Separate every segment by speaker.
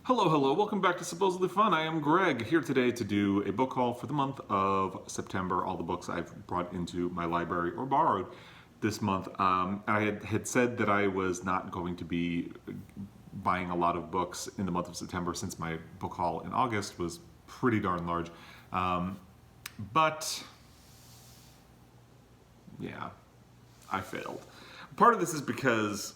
Speaker 1: Hello, hello, welcome back to Supposedly Fun. I am Greg, here today to do a book haul for the month of September, all the books I've brought into my library or borrowed this month. I had said that I was not going to be buying a lot of books in the month of September since my book haul in August was pretty darn large. But yeah, I failed. Part of this is because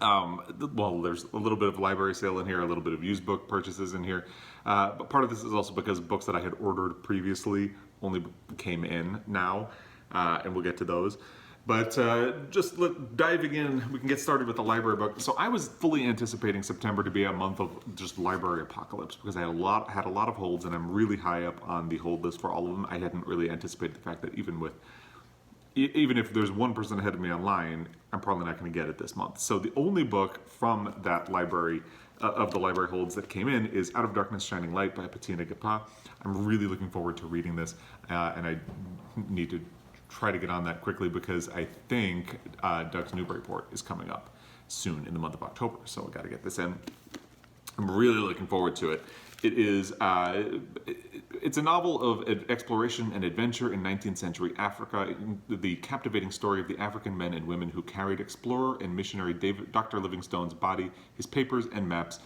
Speaker 1: well, there's a little bit of library sale in here, a little bit of used book purchases in here, but part of this is also because books that I had ordered previously only came in now, and we'll get to those. But just diving in, we can get started with the library book. So I was fully anticipating September to be a month of just library apocalypse because I had a lot of holds, and I'm really high up on the hold list for all of them. I hadn't really anticipated the fact that even if there's one person ahead of me online, I'm probably not going to get it this month. So the only book from that library, of the library holds that came in, is Out of Darkness, Shining Light by Bettina Gappa. I'm really looking forward to reading this, and I need to try to get on that quickly because I think Doug's Newburyport is coming up soon in the month of October, so I got to get this in. I'm really looking forward to it. It is it's a novel of exploration and adventure in 19th century Africa, the captivating story of the African men and women who carried explorer and missionary Dr. Livingstone's body, his papers and maps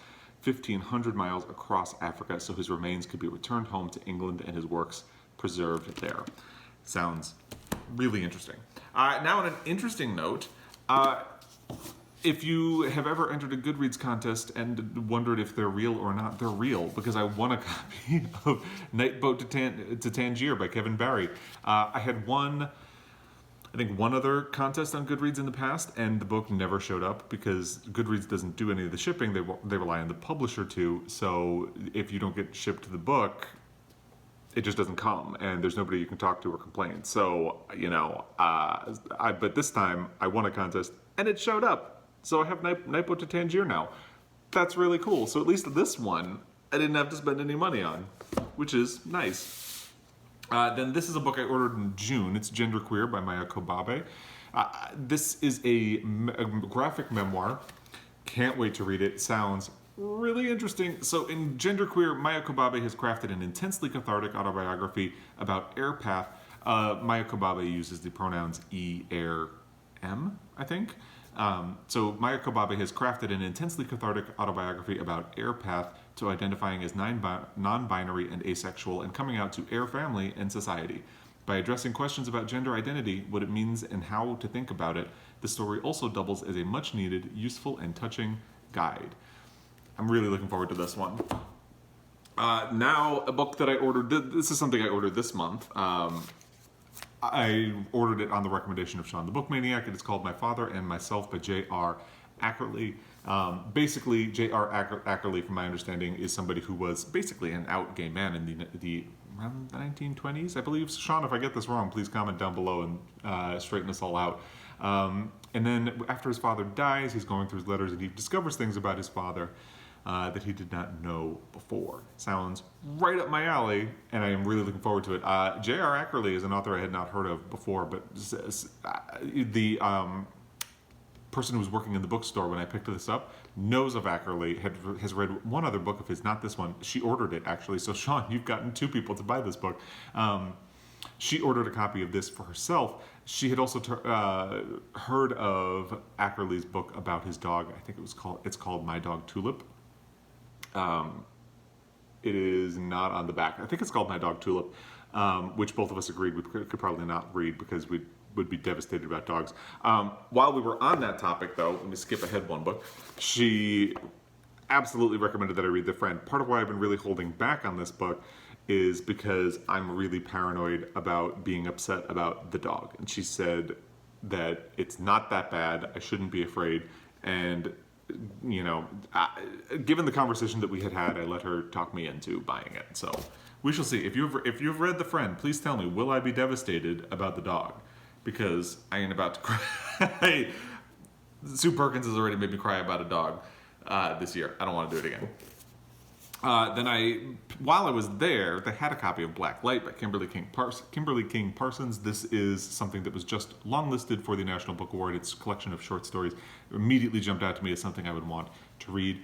Speaker 1: 1,500 miles across Africa so his remains could be returned home to England and his works preserved there. Sounds really interesting. Now on an interesting note, if you have ever entered a Goodreads contest and wondered if they're real or not, they're real because I won a copy of Night Boat to Tangier by Kevin Barry. I had won, I think, one other contest on Goodreads in the past, and the book never showed up because Goodreads doesn't do any of the shipping. They rely on the publisher to, so if you don't get shipped the book, it just doesn't come, and there's nobody you can talk to or complain. So, but this time I won a contest, and it showed up. So I have Night Boat to Tangier now. That's really cool. So at least this one, I didn't have to spend any money on, which is nice. Then this is a book I ordered in June. It's Genderqueer by Maya Kobabe. This is a graphic memoir. Can't wait to read it. Sounds really interesting. So in Genderqueer, Maya Kobabe has crafted an intensely cathartic autobiography about airpath. Maya Kobabe uses the pronouns E, air, M, I think. So Maya Kobabe has crafted an intensely cathartic autobiography about airpath to identifying as non-binary and asexual and coming out to air family and society. By addressing questions about gender identity, what it means and how to think about it, the story also doubles as a much-needed, useful, and touching guide. I'm really looking forward to this one. Now, a book that I ordered, this is something I ordered this month. I ordered it on the recommendation of Sean the Book Maniac, and it's called My Father and Myself by J.R. Ackerley. Basically, J.R. Ackerley, from my understanding, is somebody who was basically an out gay man in the around the 1920s, I believe. Sean, if I get this wrong, please comment down below and straighten us all out. And then after his father dies, he's going through his letters and he discovers things about his father that he did not know before. Sounds right up my alley, and I am really looking forward to it. J.R. Ackerley is an author I had not heard of before, but the person who was working in the bookstore when I picked this up knows of Ackerley, has read one other book of his, not this one. She ordered it, actually. So, Sean, you've gotten two people to buy this book. She ordered a copy of this for herself. She had also heard of Ackerley's book about his dog. I think it's called My Dog Tulip. It is not on the back. I think it's called My Dog Tulip, which both of us agreed we could probably not read because we would be devastated about dogs. While we were on that topic, though, let me skip ahead one book. She absolutely recommended that I read The Friend. Part of why I've been really holding back on this book is because I'm really paranoid about being upset about the dog. And she said that it's not that bad, I shouldn't be afraid, and given the conversation that we had, I let her talk me into buying it. So we shall see. If you've read The Friend, please tell me, will I be devastated about the dog? Because I ain't about to cry. Sue Perkins has already made me cry about a dog this year. I don't want to do it again. While I was there, they had a copy of Black Light by Kimberly King Parsons. This is something that was just longlisted for the National Book Award. It's a collection of short stories. It immediately jumped out to me as something I would want to read.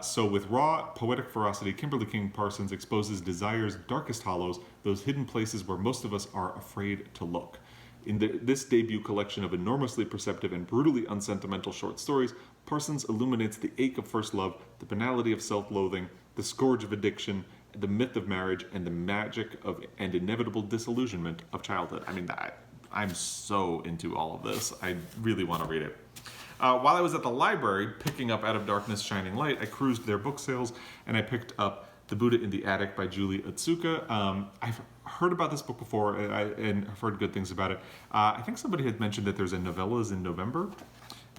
Speaker 1: So with raw, poetic ferocity, Kimberly King Parsons exposes desire's darkest hollows, those hidden places where most of us are afraid to look. In this debut collection of enormously perceptive and brutally unsentimental short stories, Parsons illuminates the ache of first love, the banality of self-loathing, the scourge of addiction, the myth of marriage, and the magic of and inevitable disillusionment of childhood. I mean, I'm so into all of this. I really want to read it. While I was at the library picking up Out of Darkness, Shining Light, I cruised their book sales, and I picked up The Buddha in the Attic by Julie Otsuka. I've heard about this book before, and I've heard good things about it. I think somebody had mentioned that there's a Novellas in November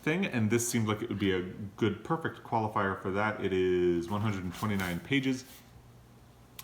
Speaker 1: thing, and this seemed like it would be a good, perfect qualifier for that. It is 129 pages.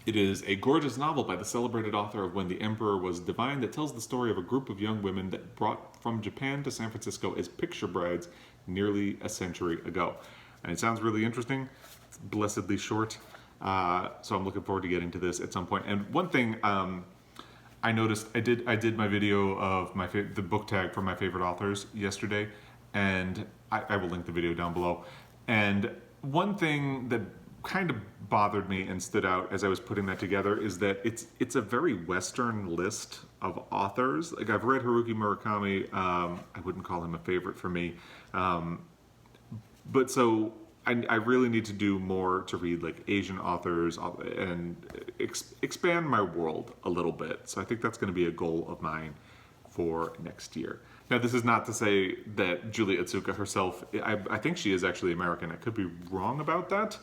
Speaker 1: It is a gorgeous novel by the celebrated author of When the Emperor Was Divine that tells the story of a group of young women that brought from Japan to San Francisco as picture brides nearly a century ago. And it sounds really interesting. It's blessedly short. So I'm looking forward to getting to this at some point. And one thing I noticed, I did my video of the book tag for my favorite authors yesterday, and I will link the video down below. And one thing that kind of bothered me and stood out as I was putting that together is that it's a very Western list of authors. Like, I've read Haruki Murakami. I wouldn't call him a favorite for me, but so I really need to do more to read like Asian authors and expand my world a little bit. So I think that's going to be a goal of mine for next year. Now, this is not to say that Julie Otsuka herself, I think she is actually American. I could be wrong about that.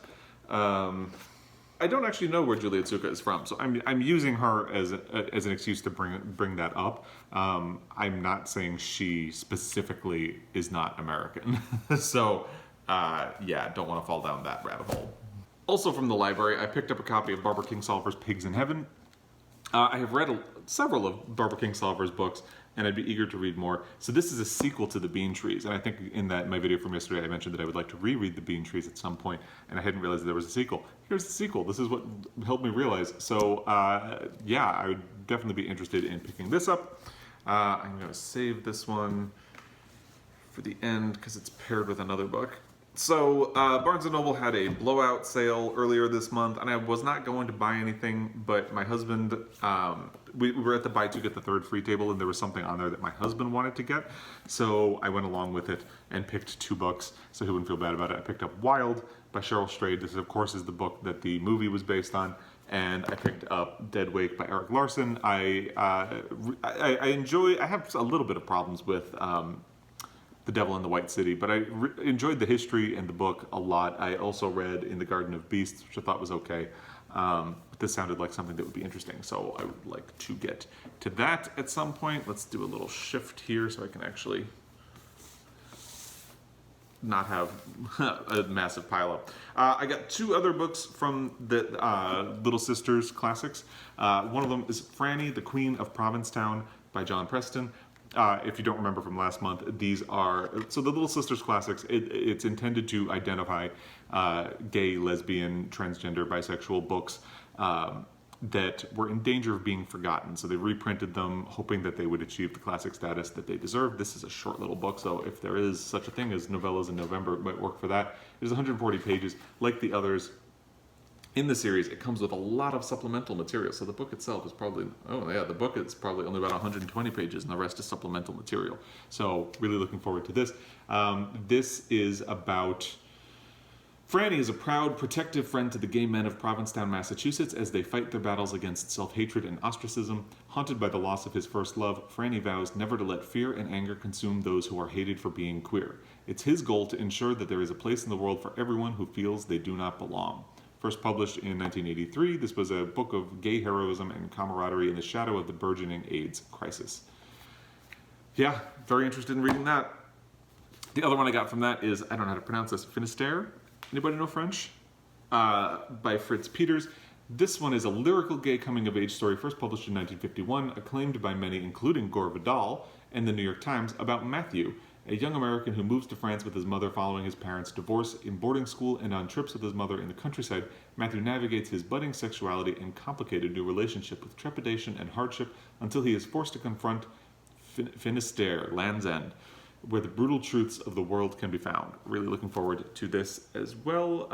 Speaker 1: I don't actually know where Julie Otsuka is from, so I'm using her as an excuse to bring that up. I'm not saying she specifically is not American. So yeah, don't want to fall down that rabbit hole. Also from the library, I picked up a copy of Barbara Kingsolver's Pigs in Heaven. I have read several of Barbara Kingsolver's books, and I'd be eager to read more. So this is a sequel to The Bean Trees, and I think in my video from yesterday I mentioned that I would like to reread The Bean Trees at some point, and I hadn't realized that there was a sequel. Here's the sequel. This is what helped me realize. So yeah, I would definitely be interested in picking this up. I'm going to save this one for the end because it's paired with another book. So Barnes & Noble had a blowout sale earlier this month, and I was not going to buy anything, but my husband, we were at the buy two get the third free table, and there was something on there that my husband wanted to get, so I went along with it and picked 2 books so he wouldn't feel bad about it. I picked up Wild by Cheryl Strayed. This, of course, is the book that the movie was based on, and I picked up Dead Wake by Eric Larson. I have a little bit of problems with The Devil in the White City, but I enjoyed the history and the book a lot. I also read In the Garden of Beasts, which I thought was okay. But this sounded like something that would be interesting, so I would like to get to that at some point. Let's do a little shift here so I can actually not have a massive pileup. I got 2 other books from the Little Sisters classics. One of them is Frannie, the Queen of Provincetown by John Preston. If you don't remember from last month, these are, so the Little Sisters classics, it's intended to identify gay, lesbian, transgender, bisexual books that were in danger of being forgotten. So they reprinted them, hoping that they would achieve the classic status that they deserve. This is a short little book, so if there is such a thing as Novellas in November, it might work for that. It is 140 pages. Like the others in the series, it comes with a lot of supplemental material. So the book itself is probably, the book is probably only about 120 pages, and the rest is supplemental material. So really looking forward to this. This is about Frannie is a proud, protective friend to the gay men of Provincetown, Massachusetts, as they fight their battles against self-hatred and ostracism. Haunted by the loss of his first love, Frannie vows never to let fear and anger consume those who are hated for being queer. It's his goal to ensure that there is a place in the world for everyone who feels they do not belong. First published in 1983, this was a book of gay heroism and camaraderie in the shadow of the burgeoning AIDS crisis. Yeah, very interested in reading that. The other one I got from that is, I don't know how to pronounce this, Finisterre? Anybody know French? By Fritz Peters. This one is a lyrical gay coming-of-age story first published in 1951, acclaimed by many, including Gore Vidal and the New York Times, about Matthew, a young American who moves to France with his mother following his parents' divorce. In boarding school and on trips with his mother in the countryside, Matthew navigates his budding sexuality and complicated new relationship with trepidation and hardship until he is forced to confront Finisterre, Land's End. where the brutal truths of the world can be found. Really looking forward to this as well.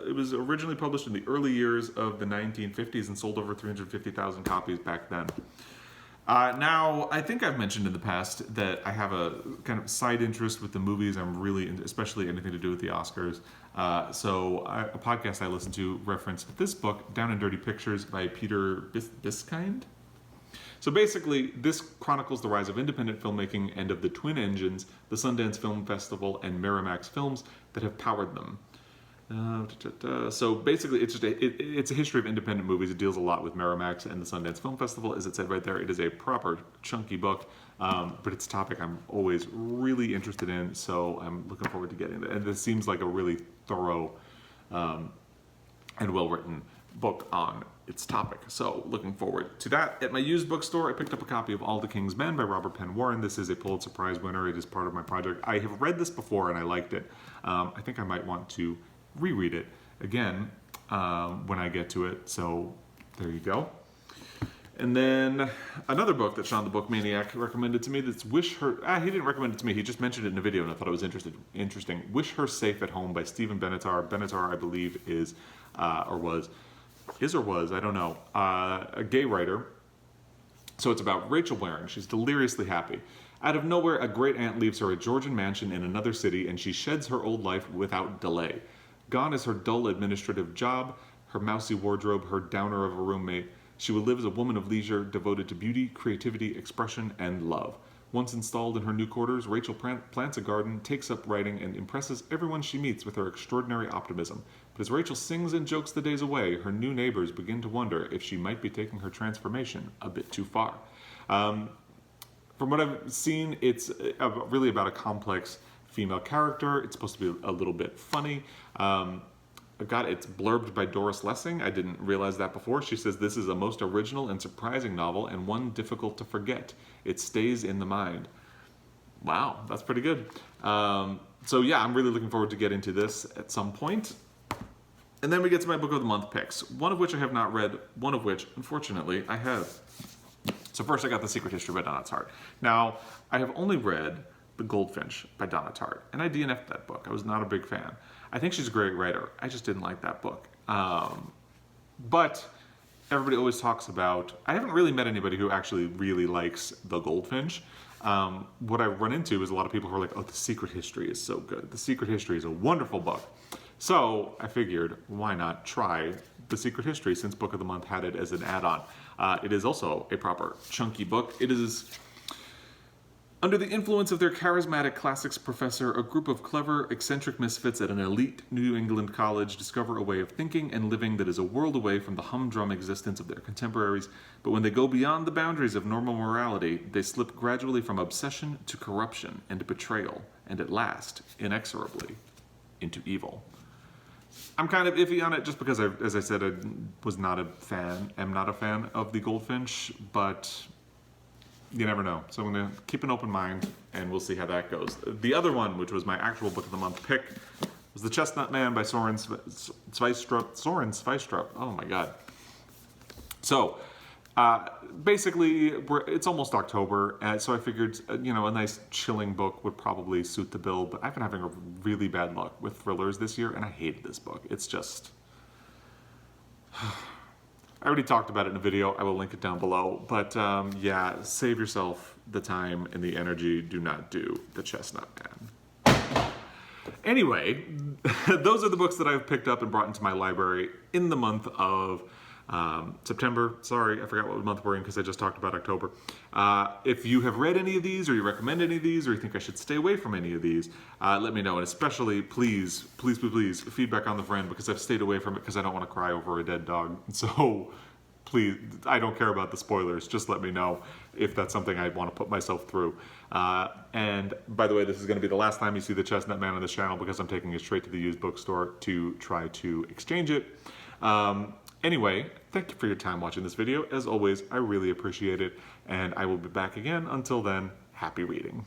Speaker 1: It was originally published in the early years of the 1950s and sold over 350,000 copies back then. Now, I think I've mentioned in the past that I have a kind of side interest with the movies. I'm really into, especially anything to do with the Oscars. A podcast I listen to referenced this book, Down and Dirty Pictures by Peter Biskind. So basically, this chronicles the rise of independent filmmaking and of the twin engines, the Sundance Film Festival and Miramax Films, that have powered them. So basically, it's a history of independent movies. It deals a lot with Miramax and the Sundance Film Festival. As it said right there, it is a proper chunky book, but it's a topic I'm always really interested in, so I'm looking forward to getting it. And this seems like a really thorough and well-written book on its topic. So looking forward to that. At my used bookstore, I picked up a copy of All the King's Men by Robert Penn Warren. This is a Pulitzer Prize winner. It is part of my project. I have read this before and I liked it. I think I might want to reread it again when I get to it. So there you go. And then another book that Sean the Book Maniac recommended to me, that's Wish Her... he didn't recommend it to me, he just mentioned it in a video and I thought it was interesting. Wish Her Safe at Home by Stephen Benatar. Benatar, I believe, is, I don't know, a gay writer. So it's about Rachel Waring. She's deliriously happy. Out of nowhere, a great aunt leaves her a Georgian mansion in another city and she sheds her old life without delay. Gone is her dull administrative job, her mousy wardrobe, her downer of a roommate. She will live as a woman of leisure, devoted to beauty, creativity, expression, and love. Once installed in her new quarters, Rachel plants a garden, takes up writing, and impresses everyone she meets with her extraordinary optimism. But as Rachel sings and jokes the days away, her new neighbors begin to wonder if she might be taking her transformation a bit too far. From what I've seen, it's really about a complex female character. It's supposed to be a little bit funny. It's blurbed by Doris Lessing. I didn't realize that before. She says, this is a most original and surprising novel and one difficult to forget. It stays in the mind. Wow, that's pretty good. So yeah, I'm really looking forward to getting to this at some point. And then we get to my Book of the Month picks, one of which I have not read, one of which, unfortunately, I have. So first I got The Secret History by Donna Tartt. Now, I have only read The Goldfinch by Donna Tartt, and I DNF'd that book. I was not a big fan. I think she's a great writer. I just didn't like that book. But everybody always talks about, I haven't really met anybody who actually really likes The Goldfinch. What I run into is a lot of people who are like, oh, The Secret History is so good. The Secret History is a wonderful book. So I figured, why not try The Secret History since Book of the Month had it as an add-on. It is also a proper chunky book. It is... Under the influence of their charismatic classics professor, a group of clever, eccentric misfits at an elite New England college discover a way of thinking and living that is a world away from the humdrum existence of their contemporaries. But when they go beyond the boundaries of normal morality, they slip gradually from obsession to corruption and betrayal, and at last, inexorably, into evil. I'm kind of iffy on it just because, as I said, I was not a fan, am not a fan of The Goldfinch, but... you never know. So I'm going to keep an open mind, and we'll see how that goes. The other one, which was my actual Book of the Month pick, was The Chestnut Man by Soren Sveistrup. Oh my god. So, basically, it's almost October, so I figured, a nice chilling book would probably suit the bill, but I've been having a really bad luck with thrillers this year, and I hated this book. It's just... I already talked about it in a video. I will link it down below. But yeah, save yourself the time and the energy. Do not do The Chestnut Man. Anyway, those are the books that I've picked up and brought into my library in the month of September. Sorry, I forgot what month we're in because I just talked about October. If you have read any of these, or you recommend any of these, or you think I should stay away from any of these, let me know. And especially, please, feedback on the friend, because I've stayed away from it because I don't want to cry over a dead dog. So please, I don't care about the spoilers. Just let me know if that's something I want to put myself through. And by the way, this is going to be the last time you see The Chestnut Man on this channel because I'm taking it straight to the used bookstore to try to exchange it. Anyway, thank you for your time watching this video. As always, I really appreciate it, and I will be back again. Until then, happy reading.